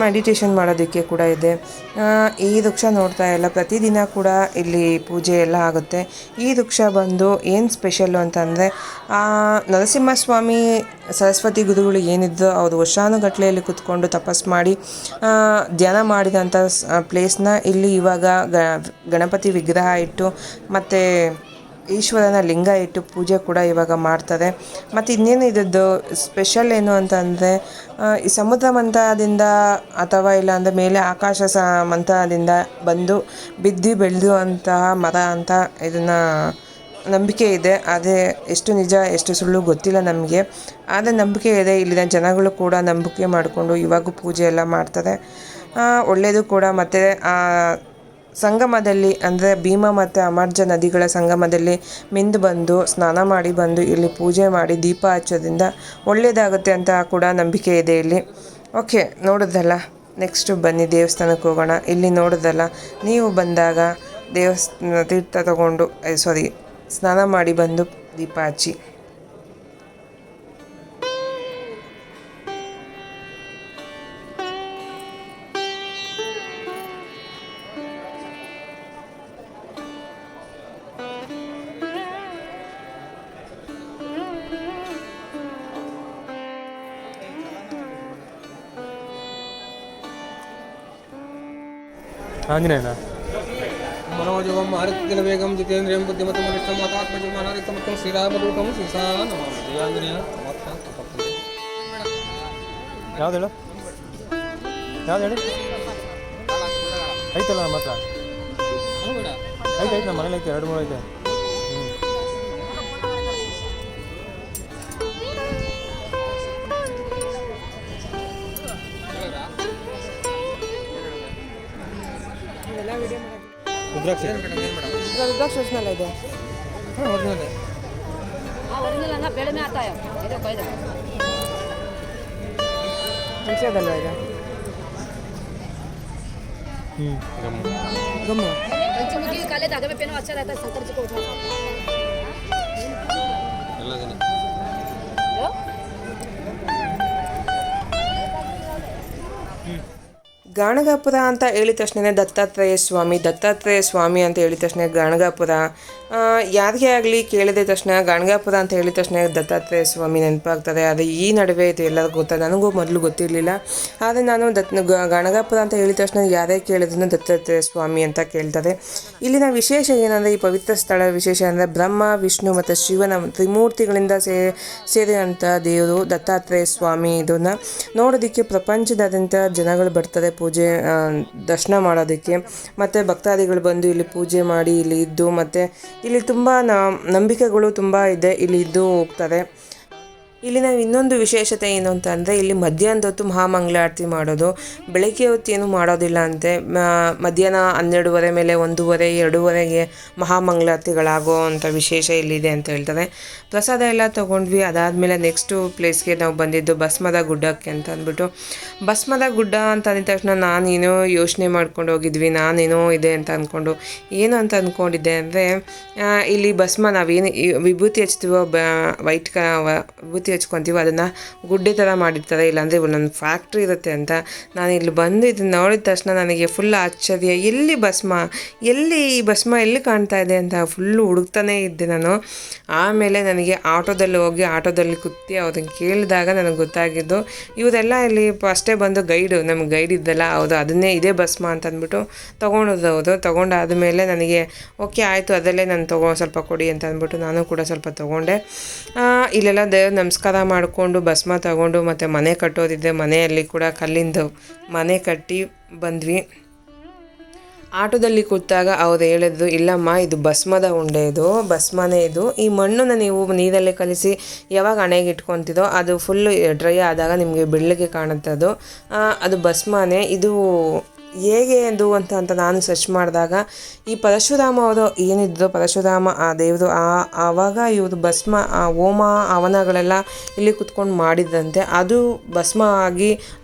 ಮೆಡಿಟೇಷನ್ ಮಾಡೋದಕ್ಕೆ ಕೂಡ ಇದೆ. ಈ ವೃಕ್ಷ ನೋಡ್ತಾ ಇಲ್ಲ, ಪ್ರತಿದಿನ ಕೂಡ ಇಲ್ಲಿ ಪೂಜೆ ಎಲ್ಲ ಆಗುತ್ತೆ. ಈ ವೃಕ್ಷ ಬಂದು ಏನು ಸ್ಪೆಷಲ್ಲು ಅಂತಂದರೆ ನರಸಿಂಹಸ್ವಾಮಿ ಸರಸ್ವತಿ ಗುರುಗಳು ಏನಿದ್ರು ಅವರು ವರ್ಷಾನುಗಟ್ಟಲೆಯಲ್ಲಿ ಕುತ್ಕೊಂಡು ತಪಸ್ಸು ಮಾಡಿ ಧ್ಯಾನ ಮಾಡಿದಂಥ ಪ್ಲೇಸ್ನ ಇಲ್ಲಿ ಇವಾಗ ಗಣಪತಿ ವಿಗ್ರಹ ಇಟ್ಟು ಮತ್ತು ಈಶ್ವರನ ಲಿಂಗ ಇಟ್ಟು ಪೂಜೆ ಕೂಡ ಇವಾಗ ಮಾಡ್ತಾರೆ. ಮತ್ತು ಇನ್ನೇನು ಇದ್ದದ್ದು ಸ್ಪೆಷಲ್ ಏನು ಅಂತಂದರೆ ಈ ಸಮುದ್ರ ಮಂಥನದಿಂದ ಅಥವಾ ಇಲ್ಲಾಂದರೆ ಮೇಲೆ ಆಕಾಶ ಮಂಥನದಿಂದ ಬಂದು ಬಿದ್ದು ಬೆಳೆದುವಂತಹ ಮರ ಅಂತ ಇದನ್ನು ನಂಬಿಕೆ ಇದೆ. ಅದೇ ಎಷ್ಟು ನಿಜ ಎಷ್ಟು ಸುಳ್ಳು ಗೊತ್ತಿಲ್ಲ ನಮಗೆ, ಆದರೆ ನಂಬಿಕೆ ಇದೆ. ಇಲ್ಲಿನ ಜನಗಳು ಕೂಡ ನಂಬಿಕೆ ಮಾಡಿಕೊಂಡು ಇವಾಗೂ ಪೂಜೆ ಎಲ್ಲ ಮಾಡ್ತಾರೆ. ಒಳ್ಳೆಯದು ಕೂಡ. ಮತ್ತು ಸಂಗಮದಲ್ಲಿ ಅಂದರೆ ಭೀಮಾ ಮತ್ತು ಅಮರ್ಜ ನದಿಗಳ ಸಂಗಮದಲ್ಲಿ ಮಿಂದು ಬಂದು ಸ್ನಾನ ಮಾಡಿ ಬಂದು ಇಲ್ಲಿ ಪೂಜೆ ಮಾಡಿ ದೀಪ ಹಚ್ಚೋದ್ರಿಂದ ಒಳ್ಳೆಯದಾಗುತ್ತೆ ಅಂತ ಕೂಡ ನಂಬಿಕೆ ಇದೆ ಇಲ್ಲಿ. ಓಕೆ, ನೋಡೋದಲ್ಲ, ನೆಕ್ಸ್ಟು ಬನ್ನಿ ದೇವಸ್ಥಾನಕ್ಕೆ ಹೋಗೋಣ. ಇಲ್ಲಿ ನೋಡೋದಲ್ಲ, ನೀವು ಬಂದಾಗ ತೀರ್ಥ ತಗೊಂಡು ಸ್ನಾನ ಮಾಡಿ ಬಂದು ದೀಪ ಹಚ್ಚಿ. ಆಂಜನೇಯನ मनोजवम आदित्य वेगम जितेंद्रियम बुद्धिमतम वरिष्ठम आत्मजम अनादितमत्वं श्रीरामदूतम सीसा नमामि जय आंजनेय ಯಾವ್ದು ಹೇಳು, ಯಾವ್ದು ಹೇಳಿ, ಐತಲ್ಲ ನಮ್ಮ ಹತ್ರ ಐತೆ ನಮ್ಮ ಮನೇಲಿ ಐತೆ, 2-3 ಐತೆ. ರುದ್ರಾಕ್ಷಸ್ನಲ್ಲ ಇದೆ. ಒರಿಜಿನಲ್ ಅನ್ನ ಬೆಳೆ में आता है ಇದು ಕೊಯ್ದು ಹುಣಸೆದಲ್ಲ ಇದೆ. गम्मा पंचमुखी काले धागे में पहनो, अच्छा रहता है, शंकर जी को उठा ಗಾಣಗಾಪುರ ಅಂತ ಹೇಳಿದ ತಕ್ಷಣ ದತ್ತಾತ್ರೇಯ ಸ್ವಾಮಿ ಅಂತ ಹೇಳಿದ ತಕ್ಷಣ ಗಾಣಗಾಪುರ, ಯಾರಿಗೇ ಆಗಲಿ ಕೇಳಿದ ತಕ್ಷಣ ಗಾಣಗಾಪುರ ಅಂತ ಹೇಳಿದ ತಕ್ಷಣ ದತ್ತಾತ್ರೇಯ ಸ್ವಾಮಿ ನೆನಪಾಗ್ತದೆ. ಅದು ಈ ನಡುವೆ ಇದು ಎಲ್ಲರಿಗೂ ಗೊತ್ತಾ, ನನಗೂ ಮೊದಲು ಗೊತ್ತಿರಲಿಲ್ಲ. ಆದರೆ ನಾನು ಗಾಣಗಾಪುರ ಅಂತ ಹೇಳಿದ ತಕ್ಷಣ ಯಾರೇ ಕೇಳಿದ್ರು ದತ್ತಾತ್ರೇಯ ಸ್ವಾಮಿ ಅಂತ ಕೇಳ್ತಾರೆ. ಇಲ್ಲಿನ ವಿಶೇಷ ಏನಂದರೆ, ಈ ಪವಿತ್ರ ಸ್ಥಳ ವಿಶೇಷ ಅಂದರೆ ಬ್ರಹ್ಮ ವಿಷ್ಣು ಮತ್ತು ಶಿವನ ತ್ರಿಮೂರ್ತಿಗಳಿಂದ ಸೇರಿದಂಥ ದೇವರು ದತ್ತಾತ್ರೇಯ ಸ್ವಾಮಿ. ಇದನ್ನು ನೋಡೋದಕ್ಕೆ ಪ್ರಪಂಚದಾದ್ಯಂತ ಜನಗಳು ಬರ್ತಾರೆ ಪೂಜೆ ದರ್ಶನ ಮಾಡೋದಕ್ಕೆ. ಮತ್ತು ಭಕ್ತಾದಿಗಳು ಬಂದು ಇಲ್ಲಿ ಪೂಜೆ ಮಾಡಿ ಇಲ್ಲಿ ಇದ್ದು, ಮತ್ತು ಇಲ್ಲಿ ತುಂಬ ನಂಬಿಕೆಗಳು ತುಂಬ ಇದೆ, ಇಲ್ಲಿ ಇದ್ದು ಹೋಗ್ತಾರೆ. ಇಲ್ಲಿ ನಾವು ಇನ್ನೊಂದು ವಿಶೇಷತೆ ಏನು ಅಂತಂದರೆ ಇಲ್ಲಿ ಮಧ್ಯಾಹ್ನದ ಹೊತ್ತು ಮಹಾಮಂಗಳಾರತಿ ಮಾಡೋದು. ಬೆಳಗ್ಗೆ ಹೊತ್ತು ಏನು ಮಾಡೋದಿಲ್ಲ ಅಂತೆ. ಮಧ್ಯಾಹ್ನ 12:30 ಮೇಲೆ 1:30, 2:30ಗೆ ಮಹಾಮಂಗಳಾರತಿಗಳಾಗೋ ಅಂಥ ವಿಶೇಷ ಇಲ್ಲಿದೆ ಅಂತ ಹೇಳ್ತಾರೆ. ಪ್ರಸಾದ ಎಲ್ಲ ತೊಗೊಂಡ್ವಿ. ಅದಾದಮೇಲೆ ನೆಕ್ಸ್ಟು ಪ್ಲೇಸ್ಗೆ ನಾವು ಬಂದಿದ್ದು ಭಸ್ಮದ ಗುಡ್ಡಕ್ಕೆ ಅಂತ ಅಂದ್ಬಿಟ್ಟು. ಭಸ್ಮದ ಗುಡ್ಡ ಅಂತ ಅಂದಿದ ತಕ್ಷಣ ನಾನೇನೋ ಯೋಚನೆ ಮಾಡ್ಕೊಂಡು ಹೋಗಿದ್ವಿ. ನಾನೇನೋ ಇದೆ ಅಂತ ಅಂದ್ಕೊಂಡು ಏನು ಅಂತ ಅಂದ್ಕೊಂಡಿದ್ದೆ ಅಂದರೆ ಇಲ್ಲಿ ಭಸ್ಮ ನಾವೇನು ವಿಭೂತಿ ಹಚ್ತೀವೋ ವೈಟ್ ವಿಭೂತಿ ಹಚ್ಕೊತೀವೋ ಅದನ್ನು ಗುಡ್ಡೆ ಥರ ಮಾಡಿರ್ತಾರೆ, ಇಲ್ಲಾಂದರೆ ಒಂದೊಂದು ಫ್ಯಾಕ್ಟ್ರಿ ಇರುತ್ತೆ ಅಂತ. ನಾನು ಇಲ್ಲಿ ಬಂದು ಇದನ್ನು ನೋಡಿದ ತಕ್ಷಣ ನನಗೆ ಫುಲ್ ಆಶ್ಚರ್ಯ, ಎಲ್ಲಿ ಭಸ್ಮ, ಎಲ್ಲಿ ಈ ಭಸ್ಮ ಎಲ್ಲಿ ಕಾಣ್ತಾ ಇದೆ ಅಂತ ಫುಲ್ಲು ಹುಡುಕ್ತಾನೇ ಇದ್ದೆ ನಾನು. ಆಮೇಲೆ ನನಗೆ ಆಟೋದಲ್ಲಿ ಹೋಗಿ ಆಟೋದಲ್ಲಿ ಕೂತಿ ಅವ್ರನ್ನ ಕೇಳಿದಾಗ ನನಗೆ ಗೊತ್ತಾಗಿದ್ದು ಇವರೆಲ್ಲ ಇಲ್ಲಿ ಅಷ್ಟೇ ಬಂದು ನಮಗೆ ಗೈಡ್ ಇದ್ದಲ್ಲ, ಹೌದು ಅದನ್ನೇ ಇದೇ ಭಸ್ಮ ಅಂತ ಅಂದ್ಬಿಟ್ಟು ತೊಗೊಂಡೋದು. ಹೌದು ತೊಗೊಂಡಾದಮೇಲೆ ನನಗೆ ಓಕೆ ಆಯಿತು, ಅದರಲ್ಲೇ ನಾನು ಸ್ವಲ್ಪ ಕೊಡಿ ಅಂತ ಅಂದ್ಬಿಟ್ಟು ನಾನು ಕೂಡ ಸ್ವಲ್ಪ ತೊಗೊಂಡೆ. ಇಲ್ಲೆಲ್ಲ ದೇವ್ರ ನಮಸ್ಕಾರ ಮಾಡಿಕೊಂಡು ಭಸ್ಮ ತಗೊಂಡು ಮತ್ತು ಮನೆ ಕಟ್ಟೋದಿದ್ದೆ, ಮನೆಯಲ್ಲಿ ಕೂಡ ಕಲ್ಲಿಂದು ಮನೆ ಕಟ್ಟಿ ಬಂದ್ವಿ. ಆಟೋದಲ್ಲಿ ಕೂತಾಗ ಅವ್ರು ಹೇಳಿದ್ರು, ಇಲ್ಲಮ್ಮ ಇದು ಭಸ್ಮದ ಉಂಡೆ, ಇದು ಭಸ್ಮನೇ ಇದು. ಈ ಮಣ್ಣನ್ನು ನೀವು ನೀರಲ್ಲಿ ಕಲಿಸಿ ಯಾವಾಗ ಹಣೆಗೆ ಇಟ್ಕೊತಿದೋ ಅದು ಫುಲ್ಲು ಡ್ರೈ ಆದಾಗ ನಿಮಗೆ ಬೆಳ್ಳಗೆ ಕಾಣುತ್ತೆ, ಅದು ಭಸ್ಮನೇ. ಇದು ಹೇಗೆ ಅದು ಅಂತ ನಾನು ಸರ್ಚ್ ಮಾಡಿದಾಗ ಈ ಪರಶುರಾಮ ಅವರು ಏನಿದ್ರು, ಪರಶುರಾಮ ಆ ದೇವರು ಆವಾಗ ಇವರು ಭಸ್ಮ ಹೋಮ ಹವನಗಳೆಲ್ಲ ಇಲ್ಲಿ ಕುತ್ಕೊಂಡು ಮಾಡಿದ್ದಂತೆ. ಅದು ಭಸ್ಮ ಆಗಿ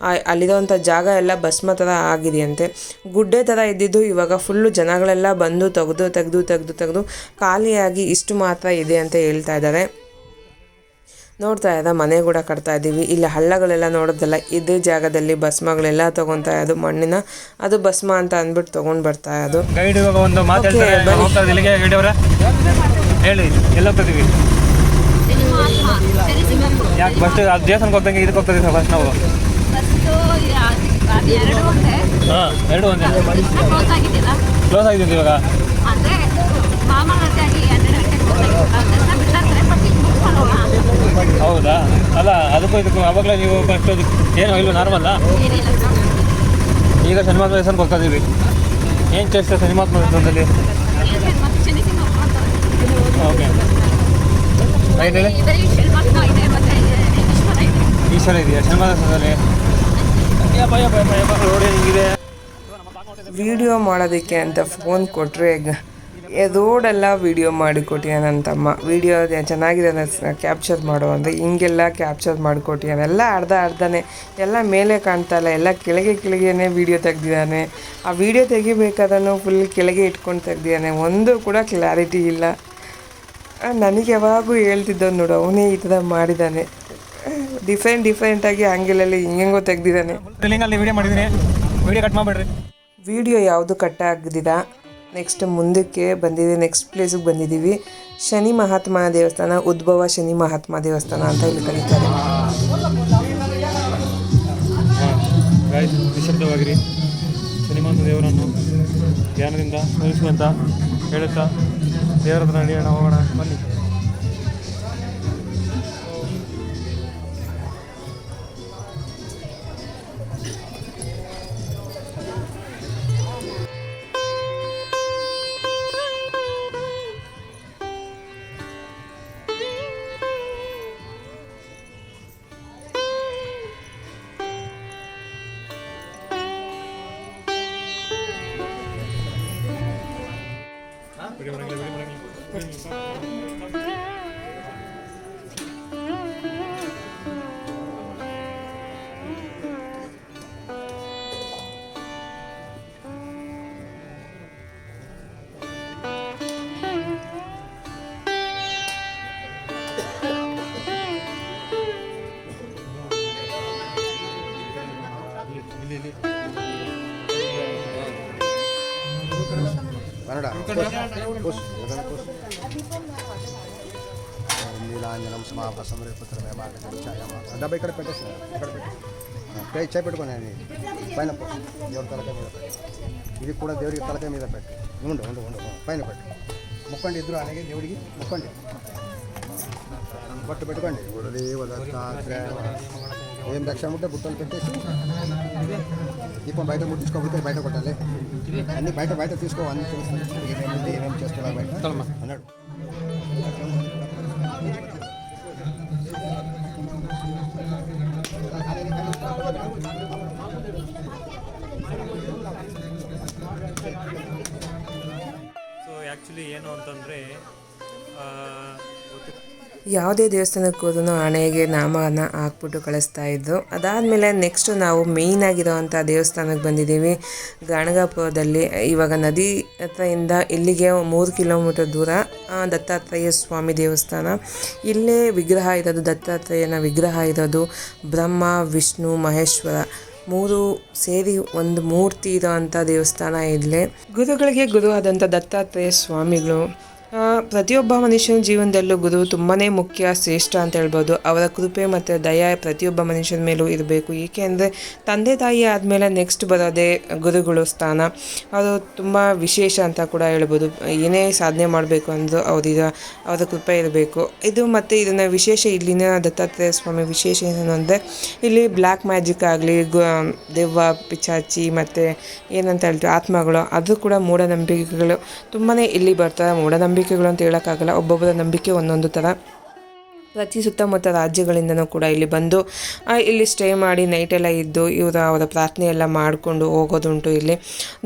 ಅಲ್ಲಿರೋವಂಥ ಜಾಗ ಎಲ್ಲ ಭಸ್ಮ ಥರ ಆಗಿದೆಯಂತೆ. ಗುಡ್ಡೆ ಥರ ಇದ್ದಿದ್ದು ಇವಾಗ ಫುಲ್ಲು ಜನಗಳೆಲ್ಲ ಬಂದು ತೆಗೆದು ಖಾಲಿಯಾಗಿ ಇಷ್ಟು ಮಾತ್ರ ಇದೆ ಅಂತ ಹೇಳ್ತಾ ಇದ್ದಾರೆ. ನೋಡ್ತಾ ಇದ್ದ ಮನೆ ಕೂಡ ಕಟ್ತಾ ಇದ್ದೀವಿ. ಇಲ್ಲಿ ಹಳ್ಳಗಳೆಲ್ಲ ನೋಡೋದಲ್ಲ, ಇದೇ ಜಾಗದಲ್ಲಿ ಭಸ್ಮಗಳೆಲ್ಲ ತೊಗೊತಾ ಇದ್ದು ಮಣ್ಣಿನ, ಅದು ಭಸ್ಮ ಅಂತ ಅಂದ್ಬಿಟ್ಟು ತೊಗೊಂಡು ಬರ್ತಾ ಇದ್ದು. ಗೈಡ್ ಇವಾಗ ಒಂದು ಮಾತು ಹೇಳ್ತಾರೆ, ಇಲ್ಲಿಗೆ ಗೈಡ್ ಅವರ ಹೇಳಿ ಎಲ್ಲ ಹೋಗ್ತಿದ್ದೀವಿ, ಯಾಕೆ ಫಸ್ಟ್ ಅದು ದೇವಸ್ಥಾನಕ್ಕೆ ಹೋಗ್ದಂಗೆ ಇದಕ್ಕೆ ಹೋಗ್ತಾ ಇದ್ದೀವಿ ಫಸ್ಟ್ ನಾವು? ಹಾಂ, 2 ಒಂದೇ ಕ್ಲೋಸ್ ಆಗಿದ್ದೀವಿ ಇವಾಗ. ಹೌದಾ? ಅಲ್ಲ ಅದಕ್ಕೂ ಇದಕ್ಕೂ ಅವಾಗಲೇ ನೀವು ಫಸ್ಟ್ ಏನೋ ಇಲ್ಲ ನಾರ್ಮಲ್ಲ. ಈಗ ಶನಿಮಾತ್ಮ ದೇವಸ್ಥಾನಕ್ಕೆ ಹೋಗ್ತಾ ಇದ್ದೀವಿ. ಏನು ಚರ್ಚೆ ಶನಿಮಾತ್ಮ ದೇವಸ್ಥಾನದಲ್ಲಿ? ಓಕೆ, ರೈಟ್ ಹೇಳಿ. ಈಶ್ವರ ಇದೆಯಾ ಶನಿಮಾತ್ಮ ದೇವಸ್ಥಾನದಲ್ಲಿ? ರೋಡ್ ಹೆಂಗಿದೆ? ವಿಡಿಯೋ ಮಾಡೋದಕ್ಕೆ ಅಂತ ಫೋನ್ ಕೊಟ್ಟರೆ ರೋಡೆಲ್ಲ ವೀಡಿಯೋ ಮಾಡಿಕೊಟ್ಟಿದ್ದಾನೆ ನನ್ನ ತಮ್ಮ. ವೀಡಿಯೋ ಚೆನ್ನಾಗಿದೆ ಕ್ಯಾಪ್ಚರ್ ಮಾಡೋ ಅಂದರೆ ಹಿಂಗೆಲ್ಲ ಕ್ಯಾಪ್ಚರ್ ಮಾಡಿಕೊಟ್ಟಿದ್ದಾನೆ. ಎಲ್ಲ ಅರ್ಧನೇ ಎಲ್ಲ ಮೇಲೆ ಕಾಣ್ತಾ ಇಲ್ಲ, ಎಲ್ಲ ಕೆಳಗೆನೇ ವೀಡಿಯೋ ತೆಗ್ದಿದ್ದಾನೆ. ಆ ವಿಡಿಯೋ ತೆಗಿಬೇಕಾದ್ರೂ ಫುಲ್ ಕೆಳಗೆ ಇಟ್ಕೊಂಡು ತೆಗ್ದಿದ್ದಾನೆ, ಒಂದು ಕೂಡ ಕ್ಲಾರಿಟಿ ಇಲ್ಲ. ನನಗೆ ಯಾವಾಗೂ ಹೇಳ್ತಿದ್ದವ್ ನೋಡು, ಅವನೇ ಈ ಥರ ಮಾಡಿದ್ದಾನೆ. ಡಿಫ್ರೆಂಟಾಗಿ ಆ್ಯಂಗಲಲ್ಲಿ ಹಿಂಗೆಂಗೋ ತೆಗ್ದಿದ್ದಾನೆ. ವಿಡಿಯೋ ಮಾಡಿದ್ದೀನಿ, ವಿಡಿಯೋ ಕಟ್ ಮಾಡಿಬಿಡ್ರಿ. ವಿಡಿಯೋ ಯಾವುದು ಕಟ್ ಆಗದಿಲ್ಲ. ನೆಕ್ಸ್ಟ್ ಮುಂದಕ್ಕೆ ಬಂದಿದ್ದೀವಿ, ನೆಕ್ಸ್ಟ್ ಪ್ಲೇಸಿಗೆ ಬಂದಿದ್ದೀವಿ. ಶನಿ ಮಹಾತ್ಮನ ದೇವಸ್ಥಾನ, ಉದ್ಭವ ಶನಿ ಮಹಾತ್ಮ ದೇವಸ್ಥಾನ ಅಂತ ಇಲ್ಲಿ ಕರೀತಾರೆ. ನಿಶ್ಶಬ್ದವಾಗಿರಿ, ಶನಿ ಮಹಾತ್ಮ ದೇವರನ್ನು ಧ್ಯಾನದಿಂದ ಸ್ಮರಿಸಿ ಅಂತ ಹೇಳುತ್ತಾ ದೇವರ ಹತ್ರ ನಡೆಯೋಣ, ಹೋಗೋಣ ಬನ್ನಿ. నీలాంజనం సమాపసమరే పుత్రమే డబ్బా ఇక్కడ పెట్టేసి ఇక్కడ పెట్టి చేయి పెట్టుకుని పైన దేవుడి తలకాయ మీద పెట్టు. ఇది కూడా దేవుడికి తలకాయ మీద పెట్టు. ఉండు ఉండు ఉండు పైన పెట్టు. ముక్కండి, ఇద్దరు అలాగే దేవుడికి ముక్కండి, బొట్టు పెట్టుకోండి. ఏం రక్షణ ఉంటే బుట్టలు పెట్టేసి దీపం బయట ముట్టించుకోకపోతే బయట కొట్టాలి. అన్నీ బయట తీసుకో, అన్నీ తెలుస్తుంది ఏమేమి చేస్తున్నా బయట అన్నాడు. ಆ್ಯಕ್ಚುಲಿ ಏನು ಅಂತಂದರೆ ಯಾವುದೇ ದೇವಸ್ಥಾನಕ್ಕೆ ಹೋದ್ರೂ ಹಣೆಗೆ ನಾಮನ ಹಾಕ್ಬಿಟ್ಟು ಕಳಿಸ್ತಾ ಇದ್ರು. ಅದಾದಮೇಲೆ ನೆಕ್ಸ್ಟು ನಾವು ಮೇಯ್ನ್ ಆಗಿರೋವಂಥ ದೇವಸ್ಥಾನಕ್ಕೆ ಬಂದಿದ್ದೀವಿ ಗಾಣಗಾಪುರದಲ್ಲಿ. ಇವಾಗ ನದಿ ಹತ್ರದಿಂದ ಇಲ್ಲಿಗೆ 3 ಕಿಲೋಮೀಟರ್ ದೂರ ದತ್ತಾತ್ರೇಯ ಸ್ವಾಮಿ ದೇವಸ್ಥಾನ. ಇಲ್ಲೇ ವಿಗ್ರಹ ಇರೋದು, ದತ್ತಾತ್ರೇಯನ ವಿಗ್ರಹ ಇರೋದು. ಬ್ರಹ್ಮ ವಿಷ್ಣು ಮಹೇಶ್ವರ 3 ಸೇರಿ ಒಂದು ಮೂರ್ತಿ ಇರೋ ಅಂಥ ದೇವಸ್ಥಾನ ಇಲ್ಲೇ. ಗುರುಗಳಿಗೆ ಗುರು ಆದಂಥ ದತ್ತಾತ್ರೇಯ ಸ್ವಾಮಿಗಳು ಪ್ರತಿಯೊಬ್ಬ ಮನುಷ್ಯನ ಜೀವನದಲ್ಲೂ ಗುರು ತುಂಬಾ ಮುಖ್ಯ, ಶ್ರೇಷ್ಠ ಅಂತ ಹೇಳ್ಬೋದು. ಅವರ ಕೃಪೆ ಮತ್ತು ದಯ ಪ್ರತಿಯೊಬ್ಬ ಮನುಷ್ಯನ ಮೇಲೂ ಇರಬೇಕು. ಏಕೆಂದರೆ ತಂದೆ ತಾಯಿ ಆದಮೇಲೆ ನೆಕ್ಸ್ಟ್ ಬರೋದೇ ಗುರುಗಳು ಸ್ಥಾನ. ಅವರು ತುಂಬ ವಿಶೇಷ ಅಂತ ಕೂಡ ಹೇಳ್ಬೋದು. ಏನೇ ಸಾಧನೆ ಮಾಡಬೇಕು ಅಂದರೂ ಅವರ ಕೃಪೆ ಇರಬೇಕು. ಇದು ಮತ್ತು ಇದನ್ನು ವಿಶೇಷ ಇಲ್ಲಿನ ದತ್ತಾತ್ರೇಯ ಸ್ವಾಮಿ ವಿಶೇಷ ಏನು ಅಂದರೆ ಇಲ್ಲಿ ಬ್ಲ್ಯಾಕ್ ಮ್ಯಾಜಿಕ್ ಆಗಲಿ, ದೆವ್ವ ಪಿಚಾಚಿ ಮತ್ತು ಏನಂತ ಹೇಳ್ತೀವಿ ಆತ್ಮಗಳು, ಅದು ಕೂಡ ಮೂಢನಂಬಿಕೆಗಳು ತುಂಬಾ ಇಲ್ಲಿ ಬರ್ತಾರೆ. ಮೂಢನಂಬಿಕೆಗಳು ಅಂತ ಹೇಳೋಕ್ಕಾಗಲ್ಲ, ಒಬ್ಬೊಬ್ಬರ ನಂಬಿಕೆ ಒಂದೊಂದು ಥರ. ಪ್ರತಿ ಸುತ್ತಮುತ್ತ ರಾಜ್ಯಗಳಿಂದನೂ ಕೂಡ ಇಲ್ಲಿ ಬಂದು ಇಲ್ಲಿ ಸ್ಟೇ ಮಾಡಿ ನೈಟೆಲ್ಲ ಇದ್ದು ಅವರ ಪ್ರಾರ್ಥನೆ ಎಲ್ಲ ಮಾಡಿಕೊಂಡು ಹೋಗೋದುಂಟು. ಇಲ್ಲಿ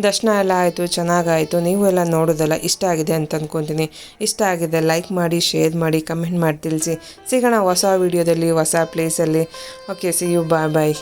ದರ್ಶನ ಎಲ್ಲ ಆಯಿತು, ಚೆನ್ನಾಗಾಯಿತು. ನೀವು ಎಲ್ಲ ನೋಡೋದಲ್ಲ ಇಷ್ಟ ಆಗಿದೆ ಅಂತ ಅಂದ್ಕೊತೀನಿ. ಇಷ್ಟ ಆಗಿದೆ ಲೈಕ್ ಮಾಡಿ, ಶೇರ್ ಮಾಡಿ, ಕಮೆಂಟ್ ಮಾಡಿ ತಿಳಿಸಿ. ಸಿಗೋಣ ಹೊಸ ವೀಡಿಯೋದಲ್ಲಿ ಹೊಸ ಪ್ಲೇಸಲ್ಲಿ. Okay, see you, bye bye.